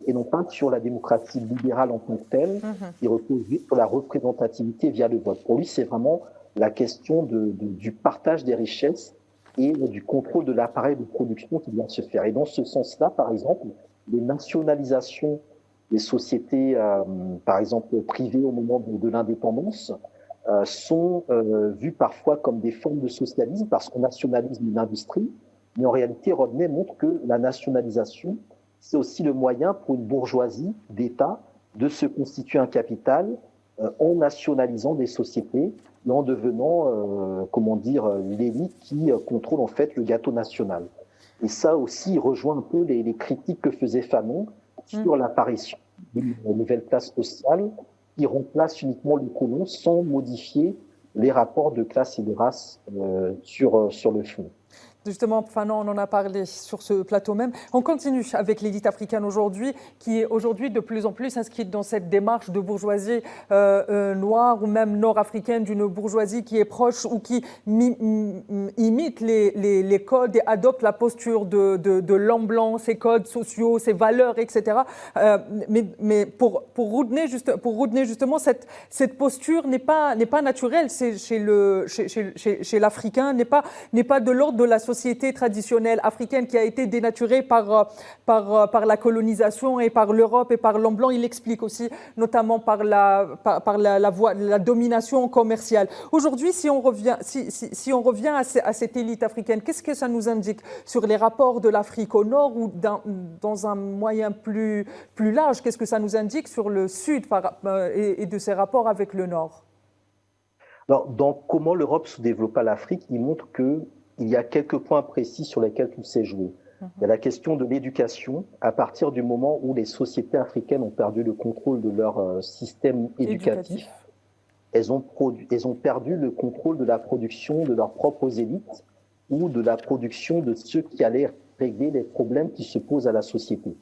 et non pas sur la démocratie libérale en tant que telle, qui repose sur la représentativité via le vote. Pour lui, c'est vraiment la question du partage des richesses et du contrôle de l'appareil de production qui doit se faire. Et dans ce sens-là, par exemple, les nationalisations des sociétés, par exemple privées au moment de l'indépendance, sont vues parfois comme des formes de socialisme parce qu'on nationalise une industrie, mais en réalité, Rodney montre que la nationalisation, c'est aussi le moyen pour une bourgeoisie d'État de se constituer un capital en nationalisant des sociétés et en devenant, l'élite qui contrôle en fait le gâteau national. Et ça aussi rejoint un peu les critiques que faisait Fanon sur l'apparition d'une nouvelle classe sociale qui remplace uniquement le colon sans modifier les rapports de classe et de race sur le fond. Justement, Fanon, on en a parlé sur ce plateau même. On continue avec l'élite africaine aujourd'hui, qui est aujourd'hui de plus en plus inscrite dans cette démarche de bourgeoisie noire ou même nord-africaine, d'une bourgeoisie qui est proche ou qui imite les codes et adopte la posture de l'homme blanc, ses codes sociaux, ses valeurs, etc. Mais pour Rodney, justement, cette posture n'est pas naturelle chez l'Africain, n'est pas de l'ordre de la société traditionnelle africaine qui a été dénaturée par la colonisation et par l'Europe et par l'homme blanc. Il explique aussi notamment par la domination commerciale. Aujourd'hui, si on revient à cette élite africaine, qu'est-ce que ça nous indique sur les rapports de l'Afrique au nord ou dans un moyen plus large? Qu'est-ce que ça nous indique sur le sud et de ses rapports avec le nord? Alors, dans comment l'Europe se développe à l'Afrique, il montre qu'il y a quelques points précis sur lesquels tout s'est joué. Il y a la question de l'éducation. À partir du moment où les sociétés africaines ont perdu le contrôle de leur système éducatif, elles ont perdu le contrôle de la production de leurs propres élites ou de la production de ceux qui allaient régler les problèmes qui se posent à la société.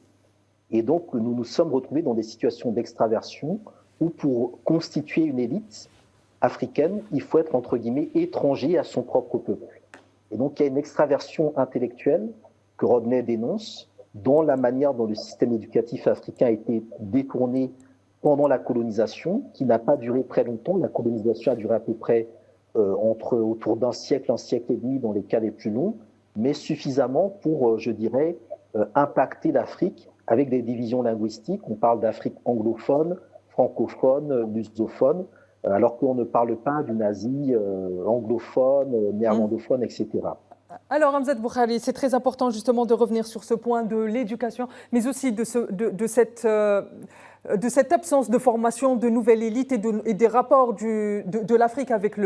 Et donc, nous nous sommes retrouvés dans des situations d'extraversion où pour constituer une élite africaine, il faut être, entre guillemets, étranger à son propre peuple. Et donc, il y a une extraversion intellectuelle que Rodney dénonce dans la manière dont le système éducatif africain a été détourné pendant la colonisation, qui n'a pas duré très longtemps. La colonisation a duré à peu près autour d'un siècle, un siècle et demi dans les cas les plus longs, mais suffisamment pour, je dirais, impacter l'Afrique avec des divisions linguistiques. On parle d'Afrique anglophone, francophone, lusophone, alors qu'on ne parle pas d'une Asie anglophone, néerlandophone, etc. Alors, Hamzat Boukhari, c'est très important justement de revenir sur ce point de l'éducation, mais aussi de cette absence de formation de nouvelles élites et des rapports de l'Afrique avec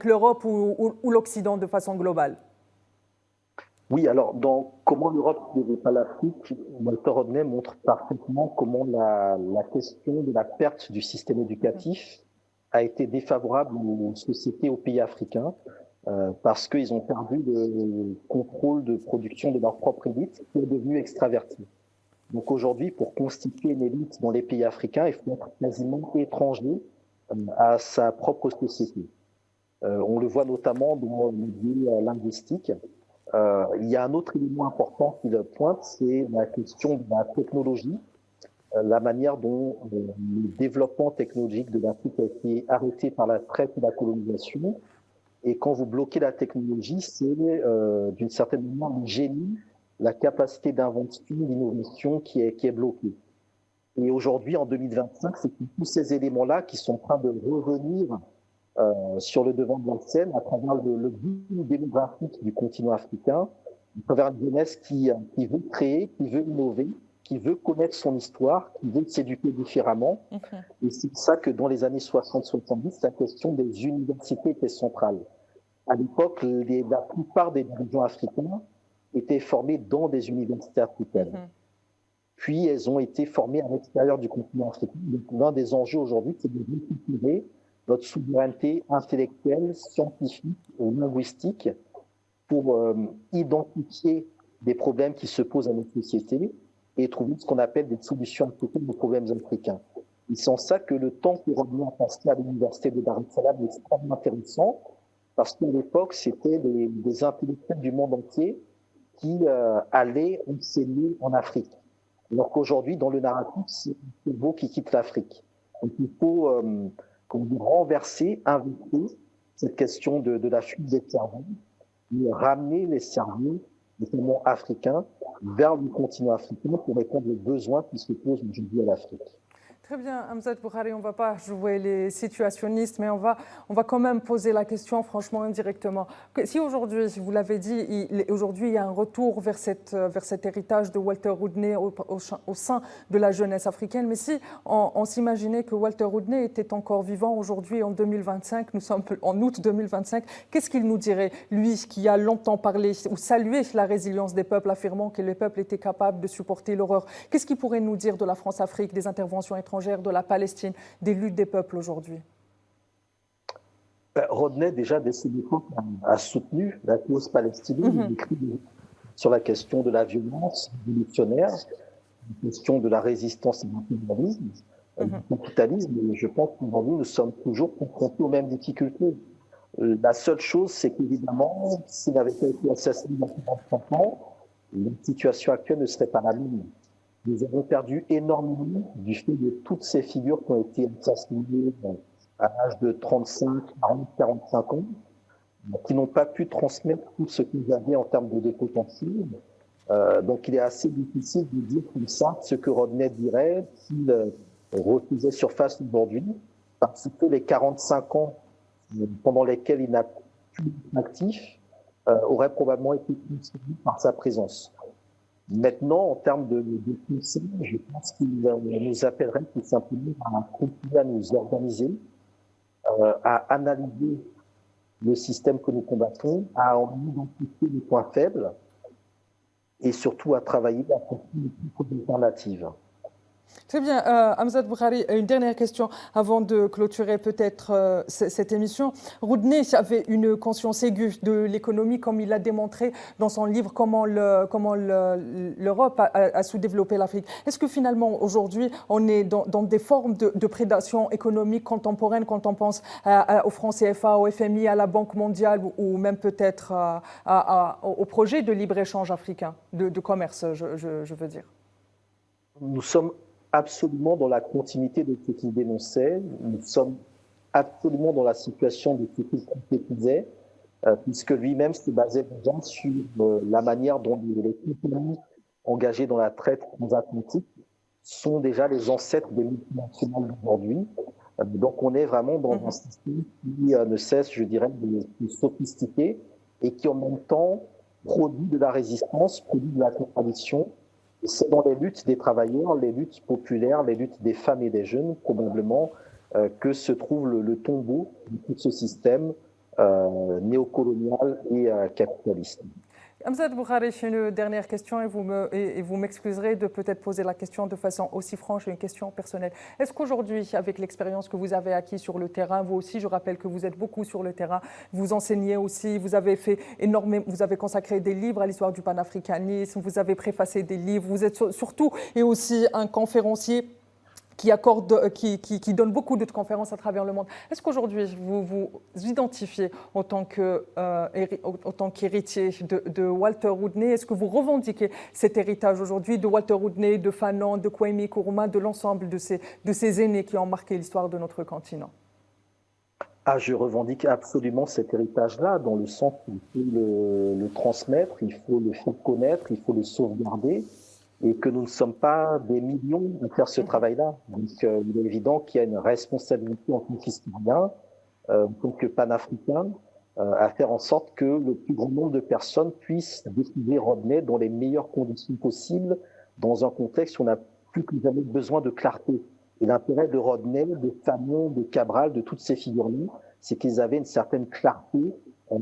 l'Europe ou l'Occident de façon globale. Oui, alors dans Comment l'Europe ne veut pas l'Afrique, Walter Rodney montre parfaitement comment la question de la perte du système éducatif a été défavorable aux sociétés, aux pays africains, parce qu'ils ont perdu le contrôle de production de leur propre élite, qui est devenue extravertie. Donc aujourd'hui, pour constituer une élite dans les pays africains, il faut être quasiment étranger à sa propre société. On le voit notamment dans le milieu linguistique. Il y a un autre élément important qui le pointe, c'est la question de la technologie, la manière dont le développement technologique de l'Afrique a été arrêté par la traite et la colonisation. Et quand vous bloquez la technologie, c'est d'une certaine manière le génie, la capacité d'invention, d'innovation qui est bloquée. Et aujourd'hui, en 2025, c'est tous ces éléments-là qui sont en train de revenir sur le devant de la scène à travers le boom démographique du continent africain, à travers une jeunesse qui veut créer, qui veut innover, qui veut connaître son histoire, qui veut s'éduquer différemment. Et c'est pour ça que dans les années 60-70, la question des universités était centrale. À l'époque, la plupart des dirigeants africains étaient formés dans des universités africaines. Puis, elles ont été formées à l'extérieur du continent africain. Donc, l'un des enjeux aujourd'hui, c'est de récupérer notre souveraineté intellectuelle, scientifique et linguistique pour identifier des problèmes qui se posent à notre société et trouver ce qu'on appelle des solutions africaines aux problèmes africains. Et c'est en ça que le temps que Rodney a passé à l'université de Dar es Salaam est extrêmement intéressant, parce qu'à l'époque, c'était des intellectuels du monde entier qui allaient enseigner en Afrique. Alors qu'aujourd'hui, dans le narratif, c'est le cerveau qui quitte l'Afrique. Donc il faut renverser, inverser cette question de la fuite des cerveaux, et ramener les cerveaux, notamment africains, vers le continent africain pour répondre aux besoins qui se posent aujourd'hui à l'Afrique. Très bien, Hamzat Boukhari, on ne va pas jouer les situationnistes, mais on va quand même poser la question franchement indirectement. Si aujourd'hui, vous l'avez dit, aujourd'hui il y a un retour vers cet héritage de Walter Rodney au sein de la jeunesse africaine, mais si on s'imaginait que Walter Rodney était encore vivant aujourd'hui en 2025, nous sommes en août 2025, qu'est-ce qu'il nous dirait, lui qui a longtemps parlé ou salué la résilience des peuples, affirmant que les peuples étaient capables de supporter l'horreur? Qu'est-ce qu'il pourrait nous dire de la France-Afrique, des interventions étrangères, de la Palestine, des luttes des peuples aujourd'hui? Rodney, déjà, dès ses époques, a soutenu la cause palestinienne. Il écrit sur la question de la violence révolutionnaire, la question de la résistance à l'impérialisme, du capitalisme. Et je pense qu'aujourd'hui, nous sommes toujours confrontés aux mêmes difficultés. La seule chose, c'est qu'évidemment, s'il n'avait pas été assassiné dans 45 ans, la situation actuelle ne serait pas la même. Nous avons perdu énormément du fait de toutes ces figures qui ont été assassinées à l'âge de 35, 40, 45 ans, qui n'ont pas pu transmettre tout ce qu'ils avaient en termes de potentiel. Donc il est assez difficile de dire comme ça ce que Rodney dirait s'il refaisait surface aujourd'hui, parce que les 45 ans pendant lesquels il n'a plus été actif auraient probablement été constitués par sa présence. Maintenant, en termes de conseils, je pense qu'il nous appellerait tout simplement à continuer à nous organiser, à analyser le système que nous combattons, à en identifier les points faibles et surtout à travailler à une alternative. Très bien. Hamzat Boukhari, une dernière question avant de clôturer peut-être cette émission. Roudneh avait une conscience aiguë de l'économie, comme il l'a démontré dans son livre Comment l'Europe a sous-développé l'Afrique. Est-ce que finalement, aujourd'hui, on est dans des formes de prédation économique contemporaine quand on pense au franc CFA, au FMI, à la Banque mondiale ou même peut-être au projet de libre-échange africain, de commerce, je veux dire? Nous sommes absolument dans la continuité de ce qu'il dénonçait. Nous sommes absolument dans la situation de ce qu'il concrétisait, puisque lui-même se basait déjà sur la manière dont les compagnies engagées dans la traite transatlantique sont déjà les ancêtres des multinationales d'aujourd'hui. Donc on est vraiment dans un système qui ne cesse, je dirais, de sophistiquer et qui en même temps produit de la résistance, produit de la contradiction. C'est dans les luttes des travailleurs, les luttes populaires, les luttes des femmes et des jeunes, probablement, que se trouve le tombeau de tout ce système néocolonial et capitaliste. Hamzat Boukhari, une dernière question et vous m'excuserez de peut-être poser la question de façon aussi franche, une question personnelle. Est-ce qu'aujourd'hui, avec l'expérience que vous avez acquise sur le terrain, vous aussi, je rappelle que vous êtes beaucoup sur le terrain, vous enseignez aussi, vous avez fait énormément, vous avez consacré des livres à l'histoire du panafricanisme, vous avez préfacé des livres, vous êtes surtout et aussi un conférencier qui donne beaucoup de conférences à travers le monde. Est-ce qu'aujourd'hui, vous vous identifiez en tant qu'héritier de Walter Roudneh? Est-ce que vous revendiquez cet héritage aujourd'hui de Walter Roudneh, de Fanon, de Kwame Nkrumah, de l'ensemble de ces aînés qui ont marqué l'histoire de notre continent? Je revendique absolument cet héritage-là, dans le sens qu'il faut le transmettre, il faut le faire connaître, il faut le sauvegarder. Et que nous ne sommes pas des millions à faire ce travail-là. Donc, il est évident qu'il y a une responsabilité en tant qu'historien, en tant que panafricain, à faire en sorte que le plus grand nombre de personnes puissent découvrir Roudneh dans les meilleures conditions possibles, dans un contexte où on n'a plus que jamais besoin de clarté. Et l'intérêt de Roudneh, de Fanon, de Cabral, de toutes ces figures-là, c'est qu'ils avaient une certaine clarté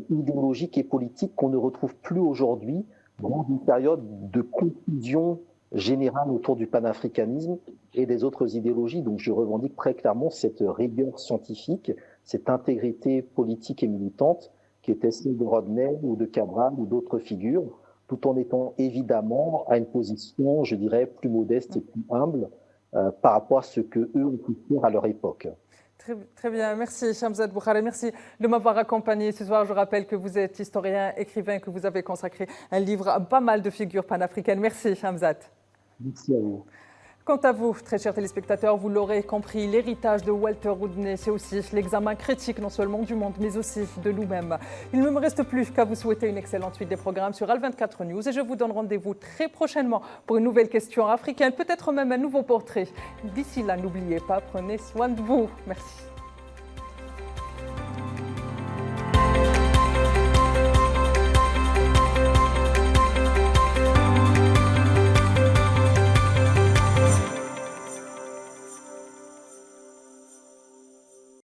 idéologique et politique qu'on ne retrouve plus aujourd'hui dans une période de confusion générale autour du panafricanisme et des autres idéologies. Donc je revendique très clairement cette rigueur scientifique, cette intégrité politique et militante qui était celle de Roudneh ou de Cabral ou d'autres figures, tout en étant évidemment à une position, je dirais, plus modeste et plus humble par rapport à ce qu'eux ont pu faire à leur époque. Très bien, merci Hamzat Boukhari, merci de m'avoir accompagné ce soir. Je rappelle que vous êtes historien, écrivain, que vous avez consacré un livre à pas mal de figures panafricaines. Merci Hamzat. Merci à vous. Quant à vous, très chers téléspectateurs, vous l'aurez compris, l'héritage de Walter Roudneh, c'est aussi l'examen critique non seulement du monde, mais aussi de nous-mêmes. Il ne me reste plus qu'à vous souhaiter une excellente suite des programmes sur Al24 News et je vous donne rendez-vous très prochainement pour une nouvelle question africaine, peut-être même un nouveau portrait. D'ici là, n'oubliez pas, prenez soin de vous. Merci.